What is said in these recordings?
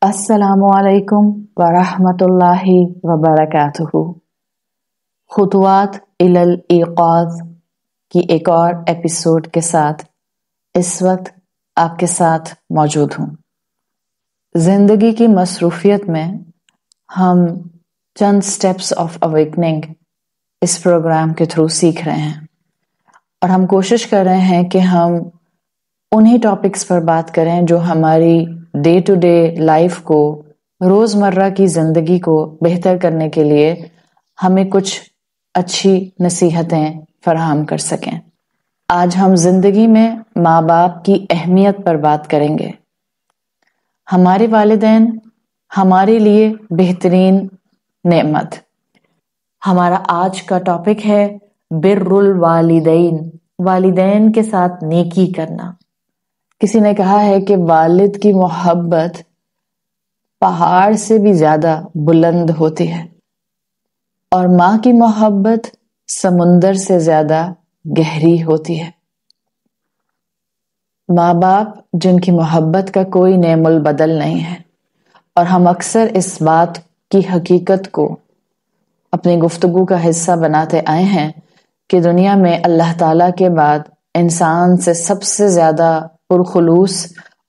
السلام علیکم ورحمۃ اللہ وبرکاتہ۔ خطوات الی الایقاظ کی ایک اور ایپیسوڈ کے ساتھ اس وقت آپ کے ساتھ موجود ہوں۔ زندگی کی مصروفیت میں ہم چند سٹیپس آف اویکننگ اس پروگرام کے تھرو سیکھ رہے ہیں، اور ہم کوشش کر رہے ہیں کہ ہم انہی ٹاپکس پر بات کریں جو ہماری ڈے ٹو ڈے لائف کو، روزمرہ کی زندگی کو بہتر کرنے کے لیے ہمیں کچھ اچھی نصیحتیں فراہم کر سکیں۔ آج ہم زندگی میں ماں باپ کی اہمیت پر بات کریں گے۔ ہمارے والدین ہمارے لیے بہترین نعمت۔ ہمارا آج کا ٹاپک ہے بر الوالدین، والدین کے ساتھ نیکی کرنا۔ کسی نے کہا ہے کہ والد کی محبت پہاڑ سے بھی زیادہ بلند ہوتی ہے، اور ماں کی محبت سمندر سے زیادہ گہری ہوتی ہے۔ ماں باپ جن کی محبت کا کوئی نعم البدل نہیں ہے، اور ہم اکثر اس بات کی حقیقت کو اپنی گفتگو کا حصہ بناتے آئے ہیں کہ دنیا میں اللہ تعالیٰ کے بعد انسان سے سب سے زیادہ پرخلوص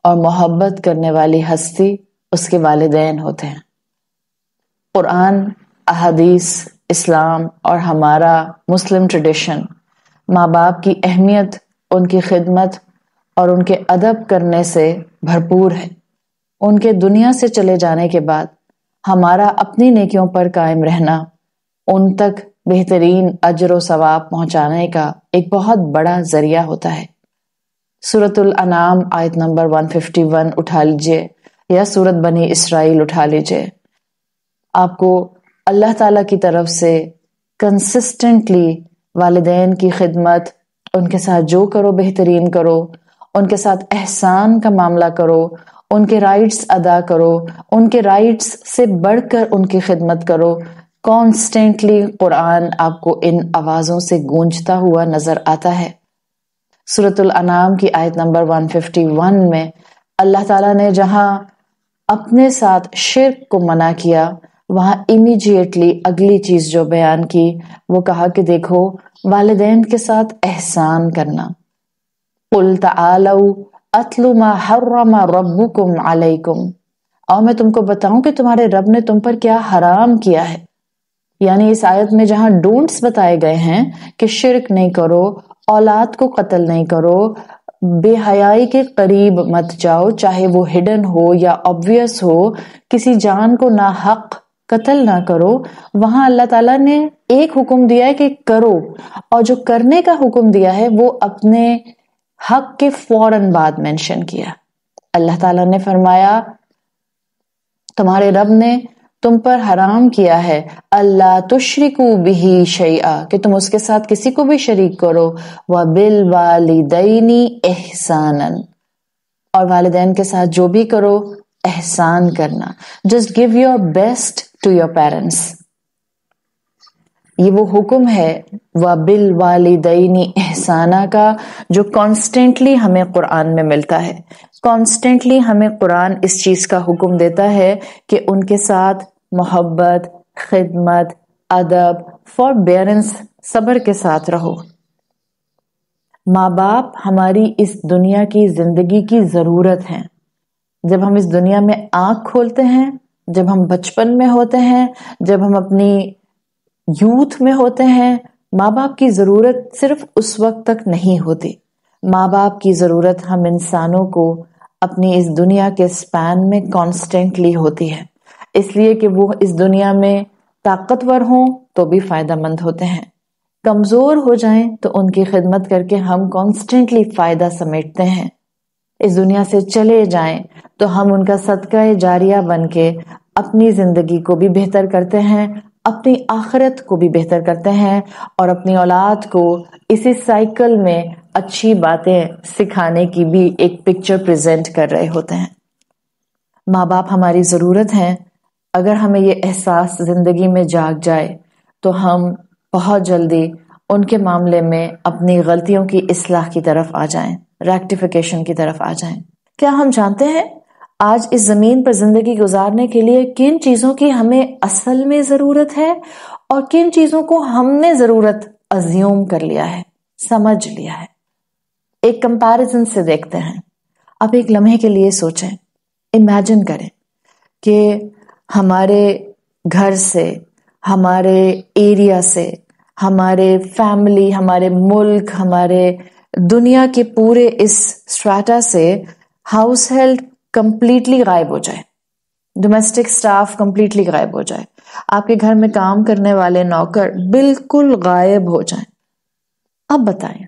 اور محبت کرنے والی ہستی اس کے والدین ہوتے ہیں۔ قرآن، احادیث، اسلام اور ہمارا مسلم ٹریڈیشن ماں باپ کی اہمیت، ان کی خدمت اور ان کے ادب کرنے سے بھرپور ہے۔ ان کے دنیا سے چلے جانے کے بعد ہمارا اپنی نیکیوں پر قائم رہنا ان تک بہترین اجر و ثواب پہنچانے کا ایک بہت بڑا ذریعہ ہوتا ہے۔ سورۃ الانعام آیت نمبر 151 اٹھا لیجئے، یا سورۃ بنی اسرائیل اٹھا لیجئے۔ آپ کو اللہ تعالیٰ کی طرف سے کنسسٹنٹلی والدین کی خدمت، ان کے ساتھ جو کرو بہترین کرو، ان کے ساتھ احسان کا معاملہ کرو، ان کے رائٹس ادا کرو، ان کے رائٹس سے بڑھ کر ان کی خدمت کرو۔ کانسٹنٹلی قرآن آپ کو ان آوازوں سے گونجتا ہوا نظر آتا ہے۔ سورۃ الانعام کی آیت نمبر 151 میں اللہ تعالیٰ نے جہاں اپنے ساتھ شرک کو منع کیا، وہاں امیڈیٹلی اگلی چیز جو بیان کی وہ کہا کہ دیکھو والدین کے ساتھ احسان کرنا۔ قُلْ تَعَالَوْا أَتْلُ مَا حَرَّمَ رَبُّكُمْ عَلَيْكُمْ، اور میں تم کو بتاؤں کہ تمہارے رب نے تم پر کیا حرام کیا ہے۔ یعنی اس آیت میں جہاں ڈونٹس بتائے گئے ہیں کہ شرک نہیں کرو، اولاد کو قتل نہیں کرو، بے حیائی کے قریب مت جاؤ، چاہے وہ ہڈن ہو یا obvious ہو، کسی جان کو ناحق قتل نہ کرو، وہاں اللہ تعالیٰ نے ایک حکم دیا ہے کہ کرو، اور جو کرنے کا حکم دیا ہے وہ اپنے حق کے فوراً بعد مینشن کیا۔ اللہ تعالیٰ نے فرمایا تمہارے رب نے تم پر حرام کیا ہے اللہ تشرکوا بہ شیئا، کہ تم اس کے ساتھ کسی کو بھی شریک کرو، وبالوالدین احسانا، اور والدین کے ساتھ جو بھی کرو احسان کرنا۔ Just give your best to your parents. یہ وہ حکم ہے وبالوالدین احسانا کا جو کانسٹنٹلی ہمیں قرآن میں ملتا ہے۔ کانسٹنٹلی ہمیں قرآن اس چیز کا حکم دیتا ہے کہ ان کے ساتھ محبت، خدمت، ادب، فوربیئرنس، صبر کے ساتھ رہو۔ ماں باپ ہماری اس دنیا کی زندگی کی ضرورت ہیں۔ جب ہم اس دنیا میں آنکھ کھولتے ہیں، جب ہم بچپن میں ہوتے ہیں، جب ہم اپنی یوتھ میں ہوتے ہیں، ماں باپ کی ضرورت صرف اس وقت تک نہیں ہوتی۔ ماں باپ کی ضرورت ہم انسانوں کو اپنی اس دنیا کے سپین میں کانسٹنٹلی ہوتی ہے، اس لیے کہ وہ اس دنیا میں طاقتور ہوں تو بھی فائدہ مند ہوتے ہیں، کمزور ہو جائیں تو ان کی خدمت کر کے ہم کانسٹنٹلی فائدہ سمیٹتے ہیں، اس دنیا سے چلے جائیں تو ہم ان کا صدقہ جاریہ بن کے اپنی زندگی کو بھی بہتر کرتے ہیں، اپنی آخرت کو بھی بہتر کرتے ہیں، اور اپنی اولاد کو اسی سائیکل میں اچھی باتیں سکھانے کی بھی ایک پکچر پریزنٹ کر رہے ہوتے ہیں۔ ماں باپ ہماری ضرورت ہیں۔ اگر ہمیں یہ احساس زندگی میں جاگ جائے تو ہم بہت جلدی ان کے معاملے میں اپنی غلطیوں کی اصلاح کی طرف آ جائیں، ریکٹیفیکیشن کی طرف آ جائیں۔ کیا ہم جانتے ہیں آج اس زمین پر زندگی گزارنے کے لیے کن چیزوں کی ہمیں اصل میں ضرورت ہے اور کن چیزوں کو ہم نے ضرورت ازیوم کر لیا ہے، سمجھ لیا ہے۔ ایک کمپیریزن سے دیکھتے ہیں۔ آپ ایک لمحے کے لیے سوچیں، امیجن کریں کہ ہمارے گھر سے، ہمارے ایریا سے، ہمارے فیملی، ہمارے ملک، ہمارے دنیا کے پورے اس اسٹریٹا سے ہاؤس ہیلڈ کمپلیٹلی غائب ہو جائے، ڈومیسٹک سٹاف کمپلیٹلی غائب ہو جائے، آپ کے گھر میں کام کرنے والے نوکر بالکل غائب ہو جائیں۔ اب بتائیں،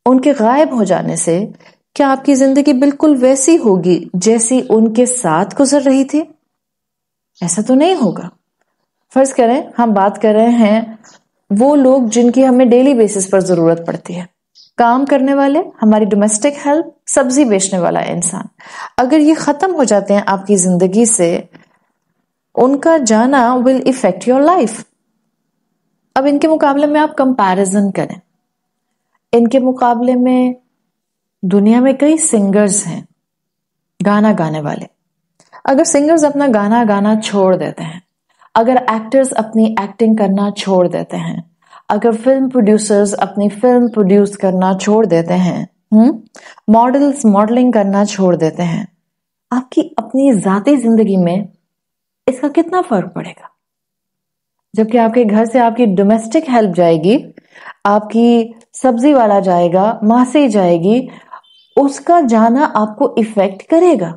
ان کے غائب ہو جانے سے کیا آپ کی زندگی بالکل ویسی ہوگی جیسی ان کے ساتھ گزر رہی تھی؟ ایسا تو نہیں ہوگا۔ فرض کریں ہم بات کر رہے ہیں وہ لوگ جن کی ہمیں ڈیلی بیسس پر ضرورت پڑتی ہے، کام کرنے والے، ہماری ڈومیسٹک ہیلپ، سبزی بیچنے والا انسان، اگر یہ ختم ہو جاتے ہیں آپ کی زندگی سے، ان کا جانا will affect your life۔ اب ان کے مقابلے میں آپ کمپیریزن کریں، ان کے مقابلے میں دنیا میں کئی سنگرز ہیں، گانا گانے والے۔ اگر سنگرز اپنا گانا گانا چھوڑ دیتے ہیں، اگر ایکٹرز اپنی ایکٹنگ کرنا چھوڑ دیتے ہیں، اگر فلم پروڈیوسرز اپنی فلم پروڈیوس کرنا چھوڑ دیتے ہیں، ماڈلز ماڈلنگ کرنا چھوڑ دیتے ہیں، آپ کی اپنی ذاتی زندگی میں اس کا کتنا فرق پڑے گا؟ جبکہ آپ کے گھر سے آپ کی ڈومیسٹک ہیلپ جائے گی، آپ کی سبزی والا جائے گا، ماسی جائے گی، اس کا جانا آپ کو افیکٹ کرے گا۔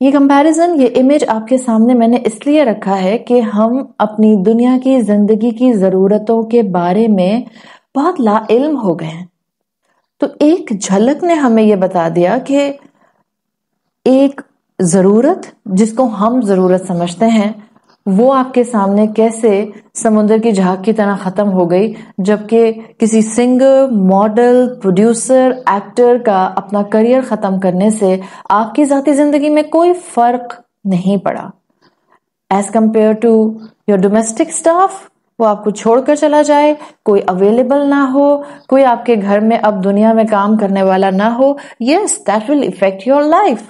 یہ کمپیریزن، یہ امیج آپ کے سامنے میں نے اس لیے رکھا ہے کہ ہم اپنی دنیا کی زندگی کی ضرورتوں کے بارے میں بہت لا علم ہو گئے ہیں۔ تو ایک جھلک نے ہمیں یہ بتا دیا کہ ایک ضرورت جس کو ہم ضرورت سمجھتے ہیں وہ آپ کے سامنے کیسے سمندر کی جھاگ کی طرح ختم ہو گئی، جبکہ کسی سنگر، ماڈل، پروڈیوسر، ایکٹر کا اپنا کریئر ختم کرنے سے آپ کی ذاتی زندگی میں کوئی فرق نہیں پڑا۔ As compare to your domestic staff, وہ آپ کو چھوڑ کر چلا جائے، کوئی اویلیبل نہ ہو، کوئی آپ کے گھر میں اب دنیا میں کام کرنے والا نہ ہو، yes that will affect your life,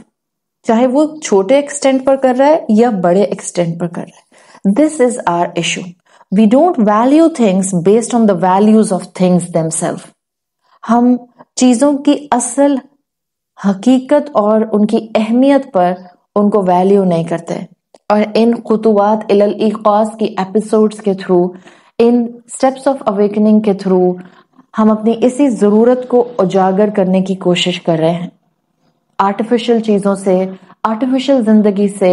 چاہے وہ چھوٹے ایکسٹینٹ پر کر رہا ہے یا بڑے ایکسٹینٹ پر کر رہا ہے۔ This is our issue, we don't value things based on the values of things themselves. ہم چیزوں کی اصل حقیقت اور ان کی اہمیت پر ان کو ویلیو نہیں کرتے، اور ان خطوات الی الایقاظ کی ایپیسوڈز کے through, in steps of awakening کے تھرو ہم اپنی اسی ضرورت کو اجاگر کرنے کی کوشش کر رہے ہیں۔ آرٹیفیشل چیزوں سے، آرٹیفیشل زندگی سے،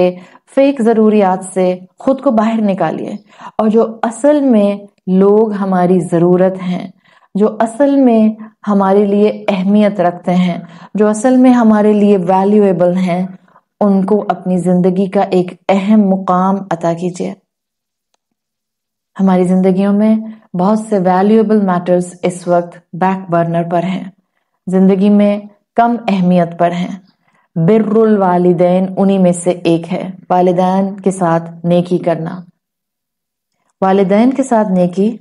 فیک ضروریات سے خود کو باہر نکالیے، اور جو اصل میں لوگ ہماری ضرورت ہیں، جو اصل میں ہمارے لیے اہمیت رکھتے ہیں، جو اصل میں ہمارے لیے ویلیویبل ہیں، ان کو اپنی زندگی کا ایک اہم مقام عطا کیجیے۔ ہماری زندگیوں میں بہت سے ویلیویبل میٹرز اس وقت بیک برنر پر ہیں، زندگی میں کم اہمیت پر ہیں۔ بر الوالدین انہی میں سے ایک ہے، والدین کے ساتھ نیکی کرنا۔ والدین کے ساتھ نیکی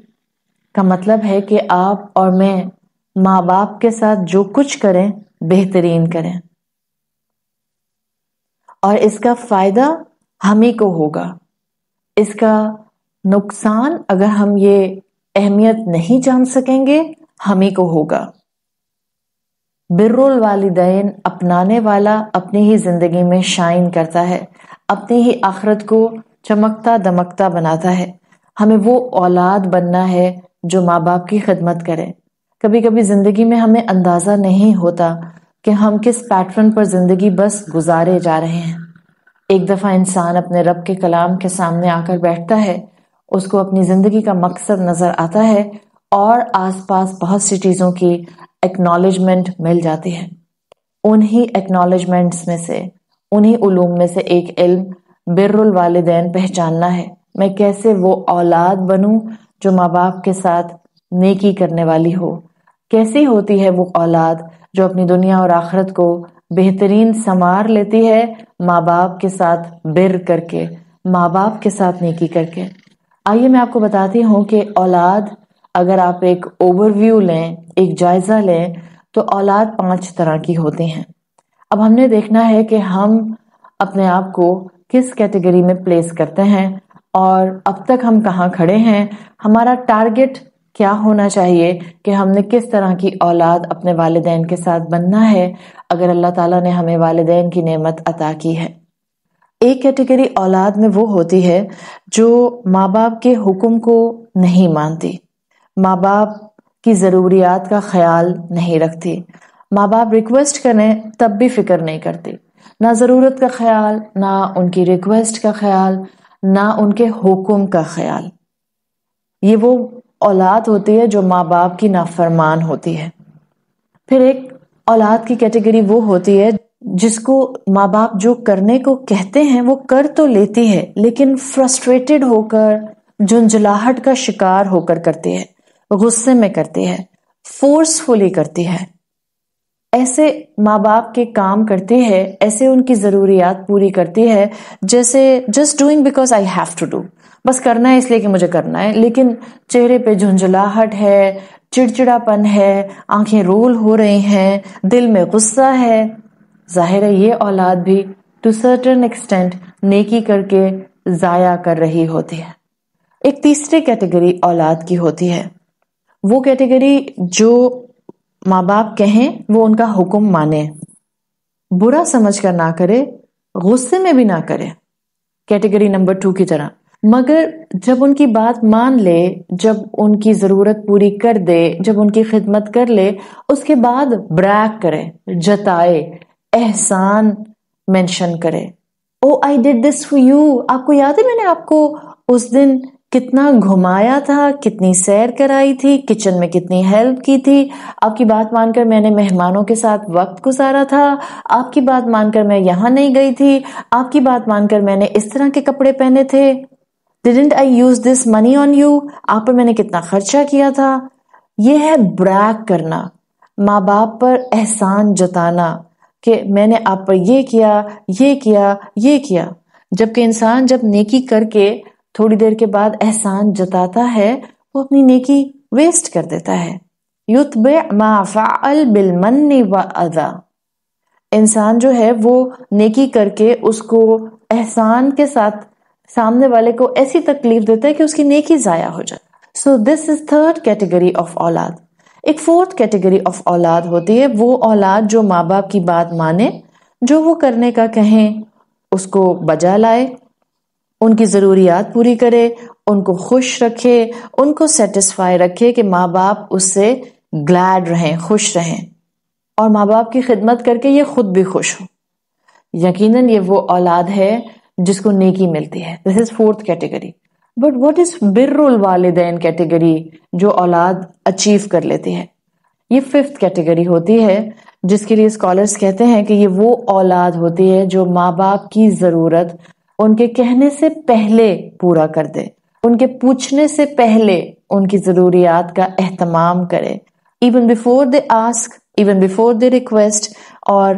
کا مطلب ہے کہ آپ اور میں ماں باپ کے ساتھ جو کچھ کریں بہترین کریں، اور اس کا فائدہ ہم ہی کو ہوگا۔ اس کا نقصان اگر ہم یہ اہمیت نہیں جان سکیں گے ہم ہی کو ہوگا۔ بر الوالدین اپنانے والا اپنی ہی زندگی میں شائن کرتا ہے، اپنی ہی آخرت کو چمکتا دمکتا بناتا ہے۔ ہمیں وہ اولاد بننا ہے جو ماں باپ کی خدمت کرے۔ کبھی کبھی زندگی میں ہمیں اندازہ نہیں ہوتا کہ ہم کس پیٹرن پر زندگی بس گزارے جا رہے ہیں۔ ایک دفعہ انسان اپنے رب کے کلام کے سامنے آ کر بیٹھتا ہے، اس کو اپنی زندگی کا مقصد نظر آتا ہے، اور آس پاس بہت سی چیزوں کی ایکنالجمنٹ مل جاتی ہے۔ انہی ایکنالجمنٹس میں سے، انہی علوم میں سے ایک علم بر الوالدین پہچاننا ہے۔ میں کیسے وہ اولاد بنوں جو ماں باپ کے ساتھ نیکی کرنے والی ہو؟ کیسی ہوتی ہے وہ اولاد جو اپنی دنیا اور آخرت کو بہترین سنوار لیتی ہے ماں باپ کے ساتھ بر کر کے، ماں باپ کے ساتھ نیکی کر کے؟ آئیے میں آپ کو بتاتی ہوں کہ اولاد، اگر آپ ایک اوور ویو لیں، ایک جائزہ لیں، تو اولاد 5 طرح کی ہوتی ہیں۔ اب ہم نے دیکھنا ہے کہ ہم اپنے آپ کو کس کیٹیگری میں پلیس کرتے ہیں اور اب تک ہم کہاں کھڑے ہیں، ہمارا ٹارگٹ کیا ہونا چاہیے کہ ہم نے کس طرح کی اولاد اپنے والدین کے ساتھ بننا ہے اگر اللہ تعالیٰ نے ہمیں والدین کی نعمت عطا کی ہے۔ ایک کیٹیگری اولاد میں وہ ہوتی ہے جو ماں باپ کے حکم کو نہیں مانتی، ماں باپ کی ضروریات کا خیال نہیں رکھتی، ماں باپ ریکویسٹ کریں تب بھی فکر نہیں کرتی، نہ ضرورت کا خیال، نہ ان کی ریکویسٹ کا خیال، نہ ان کے حکم کا خیال۔ یہ وہ اولاد ہوتی ہے جو ماں باپ کی نافرمان ہوتی ہے۔ پھر ایک اولاد کی کیٹیگری وہ ہوتی ہے جس کو ماں باپ جو کرنے کو کہتے ہیں وہ کر تو لیتی ہے لیکن فرسٹریٹڈ ہو کر، جھنجھلاہٹ کا شکار ہو کر کرتی ہے، غصے میں کرتی ہے، فورسفلی کرتی ہے، ایسے ماں باپ کے کام کرتی ہے، ایسے ان کی ضروریات پوری کرتی ہے جیسے just doing because I have to do, بس کرنا ہے اس لیے کہ مجھے کرنا ہے، لیکن چہرے پہ جھنجھلاہٹ ہے، چڑچڑا پن ہے، آنکھیں رول ہو رہی ہیں، دل میں غصہ ہے۔ ظاہر ہے یہ اولاد بھی ٹو سرٹن ایکسٹینٹ نیکی کر کے ضائع کر رہی ہوتی ہے۔ ایک تیسری کیٹیگری اولاد کی ہوتی ہے، وہ کیٹیگری جو ماں باپ کہیں وہ ان کا حکم مانے، برا سمجھ کر نہ کرے، غصے میں بھی نہ کرے، کیٹیگری نمبر 2 کی طرح، مگر جب ان کی بات مان لے، جب ان کی ضرورت پوری کر دے، جب ان کی خدمت کر لے، اس کے بعد بریگ کرے، جتائے، احسان مینشن کرے۔ Oh I did this for you, آپ کو یاد ہے میں نے آپ کو اس دن کتنا گھمایا تھا، کتنی سیر کرائی تھی، کچن میں کتنی ہیلپ کی تھی، آپ کی بات مان کر میں نے مہمانوں کے ساتھ وقت گزارا تھا، آپ کی بات مان کر میں یہاں نہیں گئی تھی، آپ کی بات مان کر میں نے اس طرح کے کپڑے پہنے تھے، Didn't I use this money on you؟ آپ پر میں نے کتنا خرچہ کیا تھا۔ یہ ہے بریگ کرنا، ماں باپ پر احسان جتانا کہ میں نے آپ پر یہ کیا، یہ کیا، یہ کیا، جبکہ انسان جب نیکی کر کے تھوڑی دیر کے بعد احسان جتاتا ہے وہ اپنی نیکی ویسٹ کر دیتا ہے۔ یتبع ما فعل بالمن واذی، انسان جو ہے وہ نیکی کر کے اس کو احسان کے ساتھ سامنے والے کو ایسی تکلیف دیتا ہے کہ اس کی نیکی ضائع ہو جائے۔ سو دس از تھرڈ کیٹیگری آف اولاد۔ ایک فورتھ کیٹیگری آف اولاد ہوتی ہے، وہ اولاد جو ماں باپ کی بات مانے، جو وہ کرنے کا کہیں اس کو بجا لائے، ان کی ضروریات پوری کرے، ان کو خوش رکھے، ان کو سیٹسفائی رکھے کہ ماں باپ اس سے گلیڈ رہیں، خوش رہیں، اور ماں باپ کی خدمت کر کے یہ خود بھی خوش ہو۔ یقیناً یہ وہ اولاد ہے جس کو نیکی ملتی ہے۔ This is fourth category. But what is بر الوالدین کیٹیگری جو اولاد اچیو کر لیتی ہے؟ یہ ففتھ کیٹیگری ہوتی ہے جس کے لیے اسکالرز کہتے ہیں کہ یہ وہ اولاد ہوتی ہے جو ماں باپ کی ضرورت ان کے کہنے سے پہلے پورا کر دے، ان کے پوچھنے سے پہلے ان کی ضروریات کا اہتمام کرے، even before they ask, even before they request, اور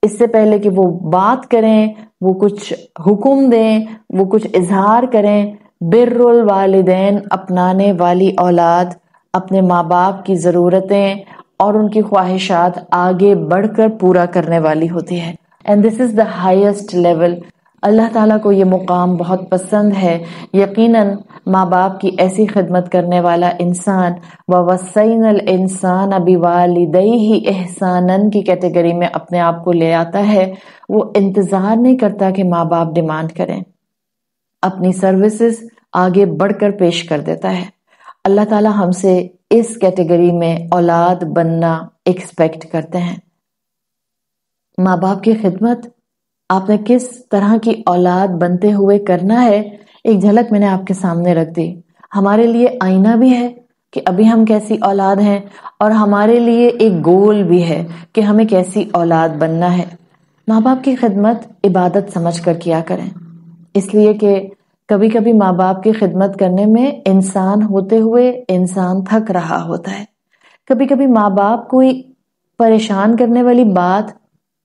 اس سے پہلے کہ وہ بات کریں، وہ کچھ حکم دیں، وہ کچھ اظہار کریں۔ بر الوالدین اپنانے والی اولاد اپنے ماں باپ کی ضرورتیں اور ان کی خواہشات آگے بڑھ کر پورا کرنے والی ہوتی ہے۔ And this is the highest level. اللہ تعالیٰ کو یہ مقام بہت پسند ہے۔ یقیناً ماں باپ کی ایسی خدمت کرنے والا انسان وَوَصَّيْنَا الْإِنسَانَ بِوَالِدَيْهِ إِحْسَانًا کی کیٹیگری میں اپنے آپ کو لے آتا ہے۔ وہ انتظار نہیں کرتا کہ ماں باپ ڈیمانڈ کریں، اپنی سروسز آگے بڑھ کر پیش کر دیتا ہے۔ اللہ تعالیٰ ہم سے اس کیٹیگری میں اولاد بننا ایکسپیکٹ کرتے ہیں۔ ماں باپ کی خدمت آپ نے کس طرح کی اولاد بنتے ہوئے کرنا ہے، ایک جھلک میں نے آپ کے سامنے رکھ دی۔ ہمارے لیے آئینہ بھی ہے کہ ابھی ہم کیسی اولاد ہیں، اور ہمارے لیے ایک گول بھی ہے کہ ہمیں کیسی اولاد بننا ہے۔ ماں باپ کی خدمت عبادت سمجھ کر کیا کریں، اس لیے کہ کبھی کبھی ماں باپ کی خدمت کرنے میں انسان ہوتے ہوئے انسان تھک رہا ہوتا ہے۔ کبھی کبھی ماں باپ کوئی پریشان کرنے والی بات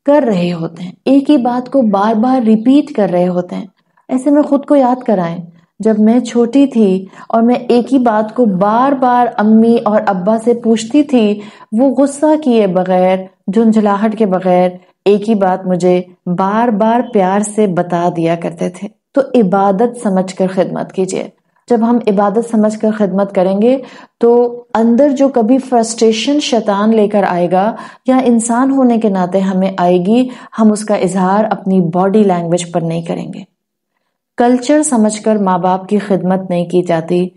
کر رہے ہوتے ہیں، ایک ہی بات کو بار بار ریپیٹ کر رہے ہوتے ہیں۔ ایسے میں خود کو یاد کرائیں، جب میں چھوٹی تھی اور میں ایک ہی بات کو بار بار امی اور ابا سے پوچھتی تھی، وہ غصہ کیے بغیر، جھنجھلاہٹ کے بغیر ایک ہی بات مجھے بار بار پیار سے بتا دیا کرتے تھے، تو عبادت سمجھ کر خدمت کیجیے۔ جب ہم عبادت سمجھ کر خدمت کریں گے تو اندر جو کبھی فرسٹریشن شیطان لے کر آئے گا یا انسان ہونے کے ناطے ہمیں آئے گی، ہم اس کا اظہار اپنی باڈی لینگویج پر نہیں کریں گے۔ کلچر سمجھ کر ماں باپ کی خدمت نہیں کی جاتی،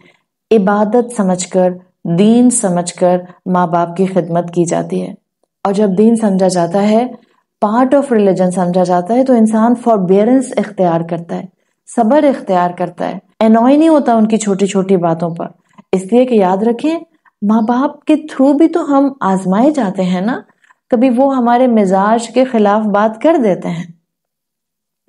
عبادت سمجھ کر، دین سمجھ کر ماں باپ کی خدمت کی جاتی ہے۔ اور جب دین سمجھا جاتا ہے، پارٹ آف ریلیجن سمجھا جاتا ہے، تو انسان فوربیئرنس اختیار کرتا ہے، صبر اختیار کرتا ہے، انوائے نہیں ہوتا ان کی چھوٹی چھوٹی باتوں پر۔ اس لیے کہ یاد رکھیں، ماں باپ کے تھرو بھی تو ہم آزمائے جاتے ہیں نا، کبھی وہ ہمارے مزاج کے خلاف بات کر دیتے ہیں،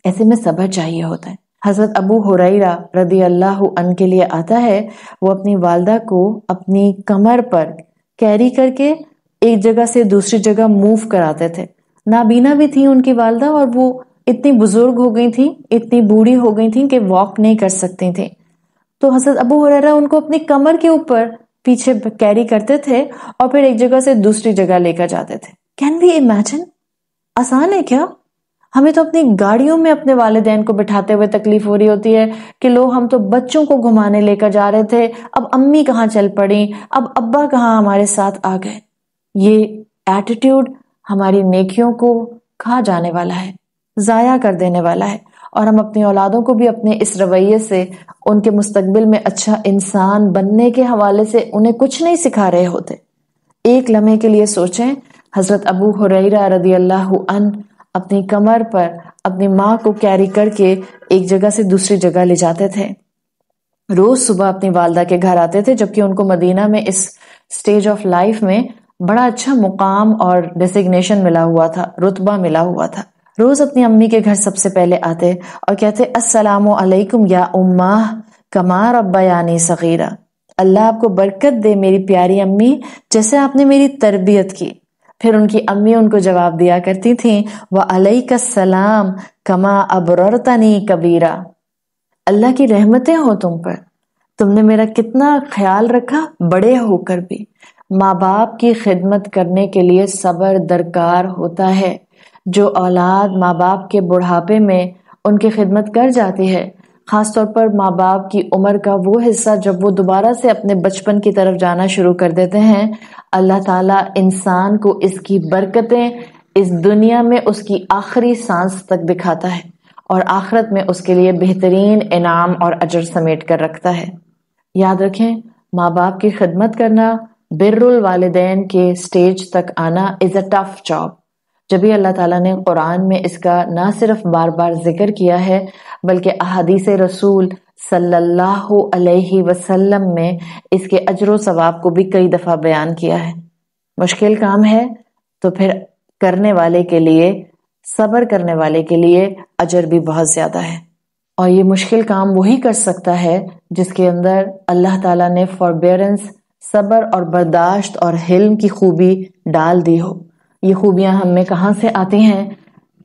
ایسے میں صبر چاہیے ہوتا ہے۔ حضرت ابو ہریرہ رضی اللہ عنہ کے لیے آتا ہے، وہ اپنی والدہ کو اپنی کمر پر کیری کر کے ایک جگہ سے دوسری جگہ موو کراتے تھے۔ نابینا بھی تھی ان کی والدہ، اور وہ اتنی بزرگ ہو گئی تھیں، اتنی بوڑھی ہو گئی تھیں کہ واک نہیں کر سکتی تھیں۔ تو حضرت ابو ہریرہ ان کو اپنی کمر کے اوپر پیچھے کیری کرتے تھے اور پھر ایک جگہ سے دوسری جگہ لے کر جاتے تھے۔ Can we imagine? آسان ہے کیا؟ ہمیں تو اپنی گاڑیوں میں اپنے والدین کو بٹھاتے ہوئے تکلیف ہو رہی ہوتی ہے کہ لو ہم تو بچوں کو گھمانے لے کر جا رہے تھے، اب امی کہاں چل پڑی، اب ابا کہاں ہمارے ساتھ آ گئے۔ یہ ایٹیٹیوڈ ہماری نیکیوں کو کھا جانے والا ہے، ضائع کر دینے والا ہے، اور ہم اپنی اولادوں کو بھی اپنے اس رویے سے ان کے مستقبل میں اچھا انسان بننے کے حوالے سے انہیں کچھ نہیں سکھا رہے ہوتے۔ ایک لمحے کے لیے سوچیں، حضرت ابو ہریرہ رضی اللہ عنہ اپنی کمر پر اپنی ماں کو کیری کر کے ایک جگہ سے دوسری جگہ لے جاتے تھے۔ روز صبح اپنی والدہ کے گھر آتے تھے، جبکہ ان کو مدینہ میں اس سٹیج آف لائف میں بڑا اچھا مقام اور ڈیزگنیشن ملا ہوا تھا، رتبہ ملا ہوا تھا۔ روز اپنی امی کے گھر سب سے پہلے آتے اور کہتے السلام علیکم یا اماہ کما ربیانی صغیرہ، اللہ آپ کو برکت دے میری پیاری امی، جیسے آپ نے میری تربیت کی۔ پھر ان کی امی ان کو جواب دیا کرتی تھیں وعلیک السلام کما ابررتنی کبیرہ، اللہ کی رحمتیں ہو تم پر، تم نے میرا کتنا خیال رکھا بڑے ہو کر بھی۔ ماں باپ کی خدمت کرنے کے لیے صبر درکار ہوتا ہے۔ جو اولاد ماں باپ کے بڑھاپے میں ان کی خدمت کر جاتی ہے، خاص طور پر ماں باپ کی عمر کا وہ حصہ جب وہ دوبارہ سے اپنے بچپن کی طرف جانا شروع کر دیتے ہیں، اللہ تعالیٰ انسان کو اس کی برکتیں اس دنیا میں اس کی آخری سانس تک دکھاتا ہے، اور آخرت میں اس کے لیے بہترین انعام اور اجر سمیٹ کر رکھتا ہے۔ یاد رکھیں، ماں باپ کی خدمت کرنا، بر الوالدین کے سٹیج تک آنا از اے ٹف جاب۔ جبھی اللہ تعالیٰ نے قرآن میں اس کا نہ صرف بار بار ذکر کیا ہے، بلکہ احادیث رسول صلی اللہ علیہ وسلم میں اس کے اجر و ثواب کو بھی کئی دفعہ بیان کیا ہے۔ مشکل کام ہے تو پھر کرنے والے کے لیے، صبر کرنے والے کے لیے اجر بھی بہت زیادہ ہے، اور یہ مشکل کام وہی کر سکتا ہے جس کے اندر اللہ تعالیٰ نے فوربیئرنس، صبر اور برداشت اور حلم کی خوبی ڈال دی ہو۔ یہ خوبیاں ہم میں کہاں سے آتی ہیں؟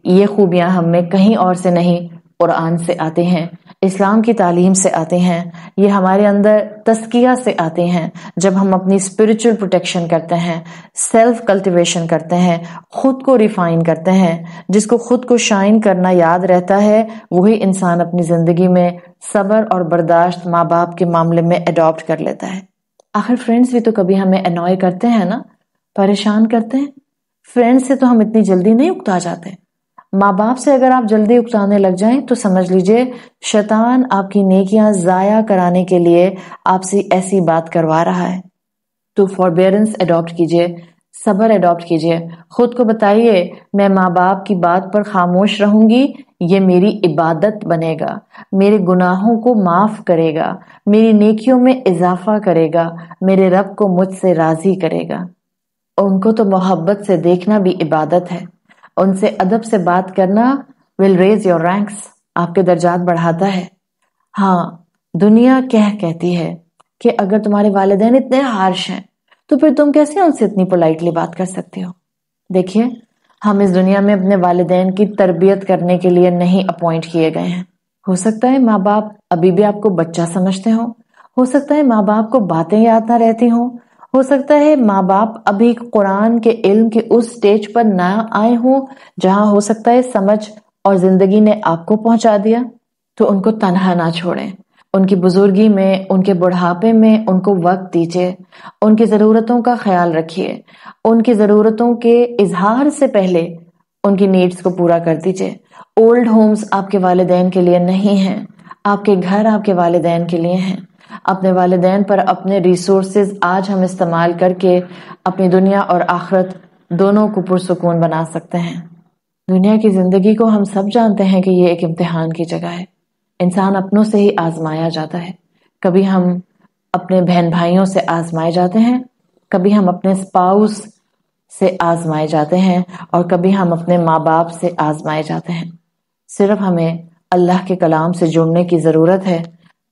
یہ خوبیاں ہم میں کہیں اور سے نہیں، قرآن سے آتے ہیں، اسلام کی تعلیم سے آتے ہیں، یہ ہمارے اندر تزکیہ سے آتے ہیں۔ جب ہم اپنی اسپرچل پروٹیکشن کرتے ہیں، سیلف کلٹیویشن کرتے ہیں، خود کو ریفائن کرتے ہیں، جس کو خود کو شائن کرنا یاد رہتا ہے، وہی انسان اپنی زندگی میں صبر اور برداشت ماں باپ کے معاملے میں اڈاپٹ کر لیتا ہے۔ آخر فرینڈز بھی تو کبھی ہمیں انوائے کرتے ہیں نا، پریشان کرتے ہیں۔ فرینڈ سے تو ہم اتنی جلدی نہیں اکتا جاتے۔ ماں باپ سے اگر آپ جلدی اکتانے لگ جائیں تو سمجھ لیجئے شیطان آپ کی نیکیاں ضائع کرانے کے لیے آپ سے ایسی بات کروا رہا ہے۔ تو فوربیئرنس اڈاپٹ کیجئے، صبر اڈاپٹ کیجئے، خود کو بتائیے میں ماں باپ کی بات پر خاموش رہوں گی، یہ میری عبادت بنے گا، میرے گناہوں کو معاف کرے گا، میری نیکیوں میں اضافہ کرے گا، میرے رب کو مجھ سے راضی کرے گا۔ ان کو تو محبت سے دیکھنا بھی عبادت ہے، ان سے ادب سے بات کرنا will raise your ranks، آپ کے درجات بڑھاتا ہے۔ ہاں، دنیا کہتی ہے کہ اگر تمہارے والدین اتنے ہارش ہیں تو پھر تم کیسے ان سے اتنی پولائٹلی بات کر سکتے ہو؟ دیکھیے، ہم اس دنیا میں اپنے والدین کی تربیت کرنے کے لیے نہیں اپوائنٹ کیے گئے ہیں۔ ہو سکتا ہے ماں باپ ابھی بھی آپ کو بچہ سمجھتے ہوں، ہو سکتا ہے ماں باپ کو باتیں یاد نہ رہتی ہوں، ہو سکتا ہے ماں باپ ابھی قرآن کے علم کے اس سٹیج پر نہ آئے ہوں جہاں ہو سکتا ہے سمجھ اور زندگی نے آپ کو پہنچا دیا، تو ان کو تنہا نہ چھوڑیں۔ ان کی بزرگی میں، ان کے بڑھاپے میں ان کو وقت دیجیے، ان کی ضرورتوں کا خیال رکھیے، ان کی ضرورتوں کے اظہار سے پہلے ان کی نیڈز کو پورا کر دیجیے۔ اولڈ ہومز آپ کے والدین کے لیے نہیں ہیں، آپ کے گھر آپ کے والدین کے لیے ہیں۔ اپنے والدین پر اپنے ریسورسز آج ہم استعمال کر کے اپنی دنیا اور آخرت دونوں کو پرسکون بنا سکتے ہیں۔ دنیا کی زندگی کو ہم سب جانتے ہیں کہ یہ ایک امتحان کی جگہ ہے۔ انسان اپنوں سے ہی آزمایا جاتا ہے۔ کبھی ہم اپنے بہن بھائیوں سے آزمائے جاتے ہیں، کبھی ہم اپنے اسپاؤس سے آزمائے جاتے ہیں، اور کبھی ہم اپنے ماں باپ سے آزمائے جاتے ہیں۔ صرف ہمیں اللہ کے کلام سے جڑنے کی ضرورت ہے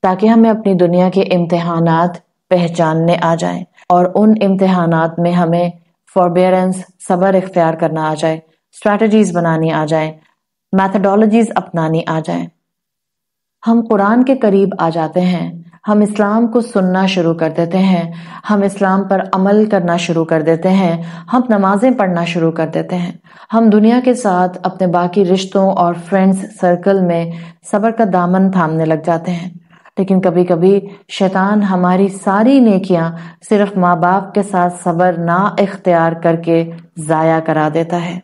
تاکہ ہمیں اپنی دنیا کے امتحانات پہچاننے آ جائیں، اور ان امتحانات میں ہمیں فوربیئرنس، صبر اختیار کرنا آ جائے، اسٹریٹجیز بنانی آ جائیں، میتھڈالوجیز اپنانی آ جائیں۔ ہم قرآن کے قریب آ جاتے ہیں، ہم اسلام کو سننا شروع کر دیتے ہیں، ہم اسلام پر عمل کرنا شروع کر دیتے ہیں، ہم نمازیں پڑھنا شروع کر دیتے ہیں، ہم دنیا کے ساتھ اپنے باقی رشتوں اور فرینڈز سرکل میں صبر کا دامن تھامنے لگ جاتے ہیں۔ لیکن کبھی کبھی شیطان ہماری ساری نیکیاں صرف ماں باپ کے ساتھ صبر نہ اختیار کر کے ضائع کرا دیتا ہے۔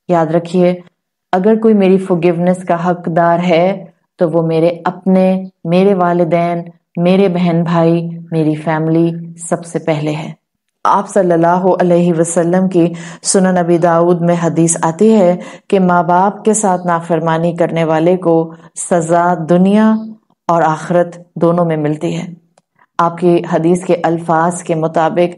یاد رکھیے، اگر کوئی میری forgiveness کا حقدار ہے تو وہ میرے اپنے، میرے والدین، میرے بہن بھائی، میری فیملی سب سے پہلے ہے۔ آپ صلی اللہ علیہ وسلم کی سنن ابی داؤد میں حدیث آتی ہے کہ ماں باپ کے ساتھ نافرمانی کرنے والے کو سزا دنیا اور آخرت دونوں میں ملتی ہے۔ آپ کی حدیث کے الفاظ کے مطابق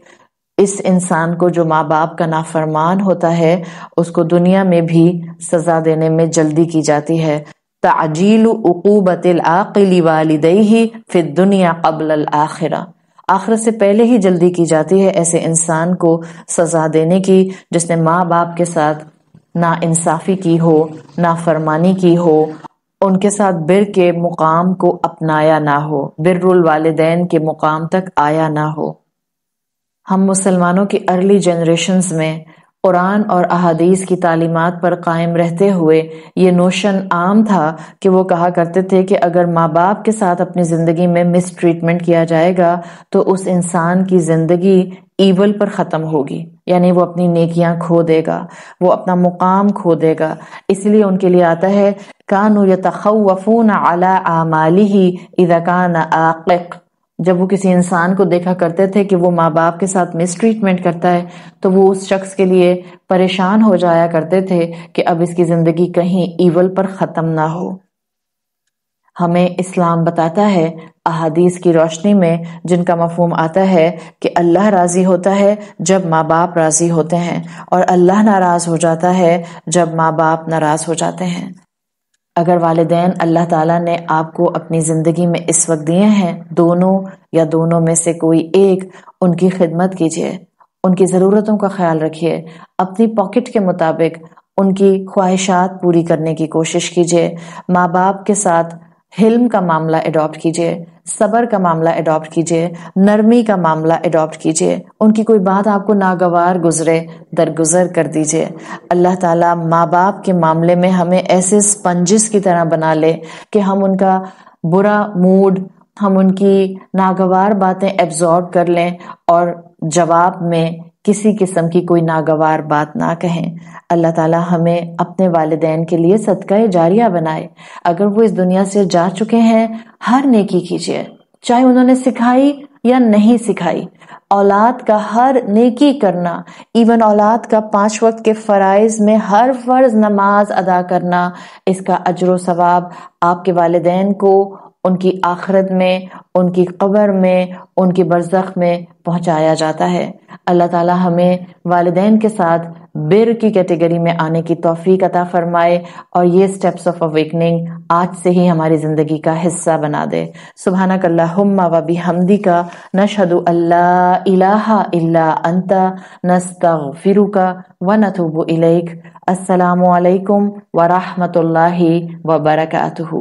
اس انسان کو جو ماں باپ کا نافرمان ہوتا ہے اس کو دنیا میں بھی سزا دینے میں جلدی کی جاتی ہے۔ تعجیل عقوبت العاقل والدیہ فی الدنیا قبل الآخرہ، آخرت سے پہلے ہی جلدی کی جاتی ہے ایسے انسان کو سزا دینے کی جس نے ماں باپ کے ساتھ نا انصافی کی ہو، نافرمانی کی ہو، ان کے ساتھ بر کے مقام کو اپنایا نہ ہو، بر الوالدین کے مقام تک آیا نہ ہو۔ ہم مسلمانوں کی ارلی جنریشنز میں قرآن اور احادیث کی تعلیمات پر قائم رہتے ہوئے یہ نوشن عام تھا کہ وہ کہا کرتے تھے کہ اگر ماں باپ کے ساتھ اپنی زندگی میں مس ٹریٹمنٹ کیا جائے گا تو اس انسان کی زندگی ایول پر ختم ہوگی، یعنی وہ اپنی نیکیاں کھو دے گا، وہ اپنا مقام کھو دے گا۔ اس لیے ان کے لیے آتا ہے کانوا یتخوفون علی اعمالہ اذا کان عاقق، جب وہ کسی انسان کو دیکھا کرتے تھے کہ وہ ماں باپ کے ساتھ مس ٹریٹمنٹ کرتا ہے تو وہ اس شخص کے لیے پریشان ہو جایا کرتے تھے کہ اب اس کی زندگی کہیں ایول پر ختم نہ ہو۔ ہمیں اسلام بتاتا ہے احادیث کی روشنی میں جن کا مفہوم آتا ہے کہ اللہ راضی ہوتا ہے جب ماں باپ راضی ہوتے ہیں، اور اللہ ناراض ہو جاتا ہے جب ماں باپ ناراض ہو جاتے ہیں۔ اگر والدین اللہ تعالیٰ نے آپ کو اپنی زندگی میں اس وقت دیے ہیں، دونوں یا دونوں میں سے کوئی ایک، ان کی خدمت کیجیے، ان کی ضرورتوں کا خیال رکھیے، اپنی پاکٹ کے مطابق ان کی خواہشات پوری کرنے کی کوشش کیجیے۔ ماں باپ کے ساتھ حلم کا معاملہ اڈاپٹ کیجیے، صبر کا معاملہ اڈاپٹ کیجیے، نرمی کا معاملہ اڈاپٹ کیجیے۔ ان کی کوئی بات آپ کو ناگوار گزرے، درگزر کر دیجیے۔ اللہ تعالیٰ ماں باپ کے معاملے میں ہمیں ایسے سپنجز کی طرح بنا لے کہ ہم ان کا برا موڈ، ہم ان کی ناگوار باتیں ایبزارب کر لیں اور جواب میں کسی قسم کی کوئی ناگوار بات نہ کہیں۔ اللہ تعالیٰ ہمیں اپنے والدین کے لیے صدقہ جاریہ بنائے۔ اگر وہ اس دنیا سے جا چکے ہیں، ہر نیکی کیجیے، چاہے انہوں نے سکھائی یا نہیں سکھائی۔ اولاد کا ہر نیکی کرنا، ایون اولاد کا 5 وقت کے فرائض میں ہر فرض نماز ادا کرنا، اس کا اجر و ثواب آپ کے والدین کو ان کی آخرت میں، ان کی قبر میں، ان کی برزخ میں پہنچایا جاتا ہے۔ اللہ تعالی ہمیں والدین کے ساتھ بر کی کیٹیگری میں آنے کی توفیق عطا فرمائے اور یہ سٹیپس آف اویکننگ آج سے ہی ہماری زندگی کا حصہ بنا دے۔ سبحانک اللہم و بحمدک، نشہد ان لا الہ الا انت، نستغفرک و نتوب الیک۔ السلام علیکم ورحمۃ اللہ وبرکاتہ۔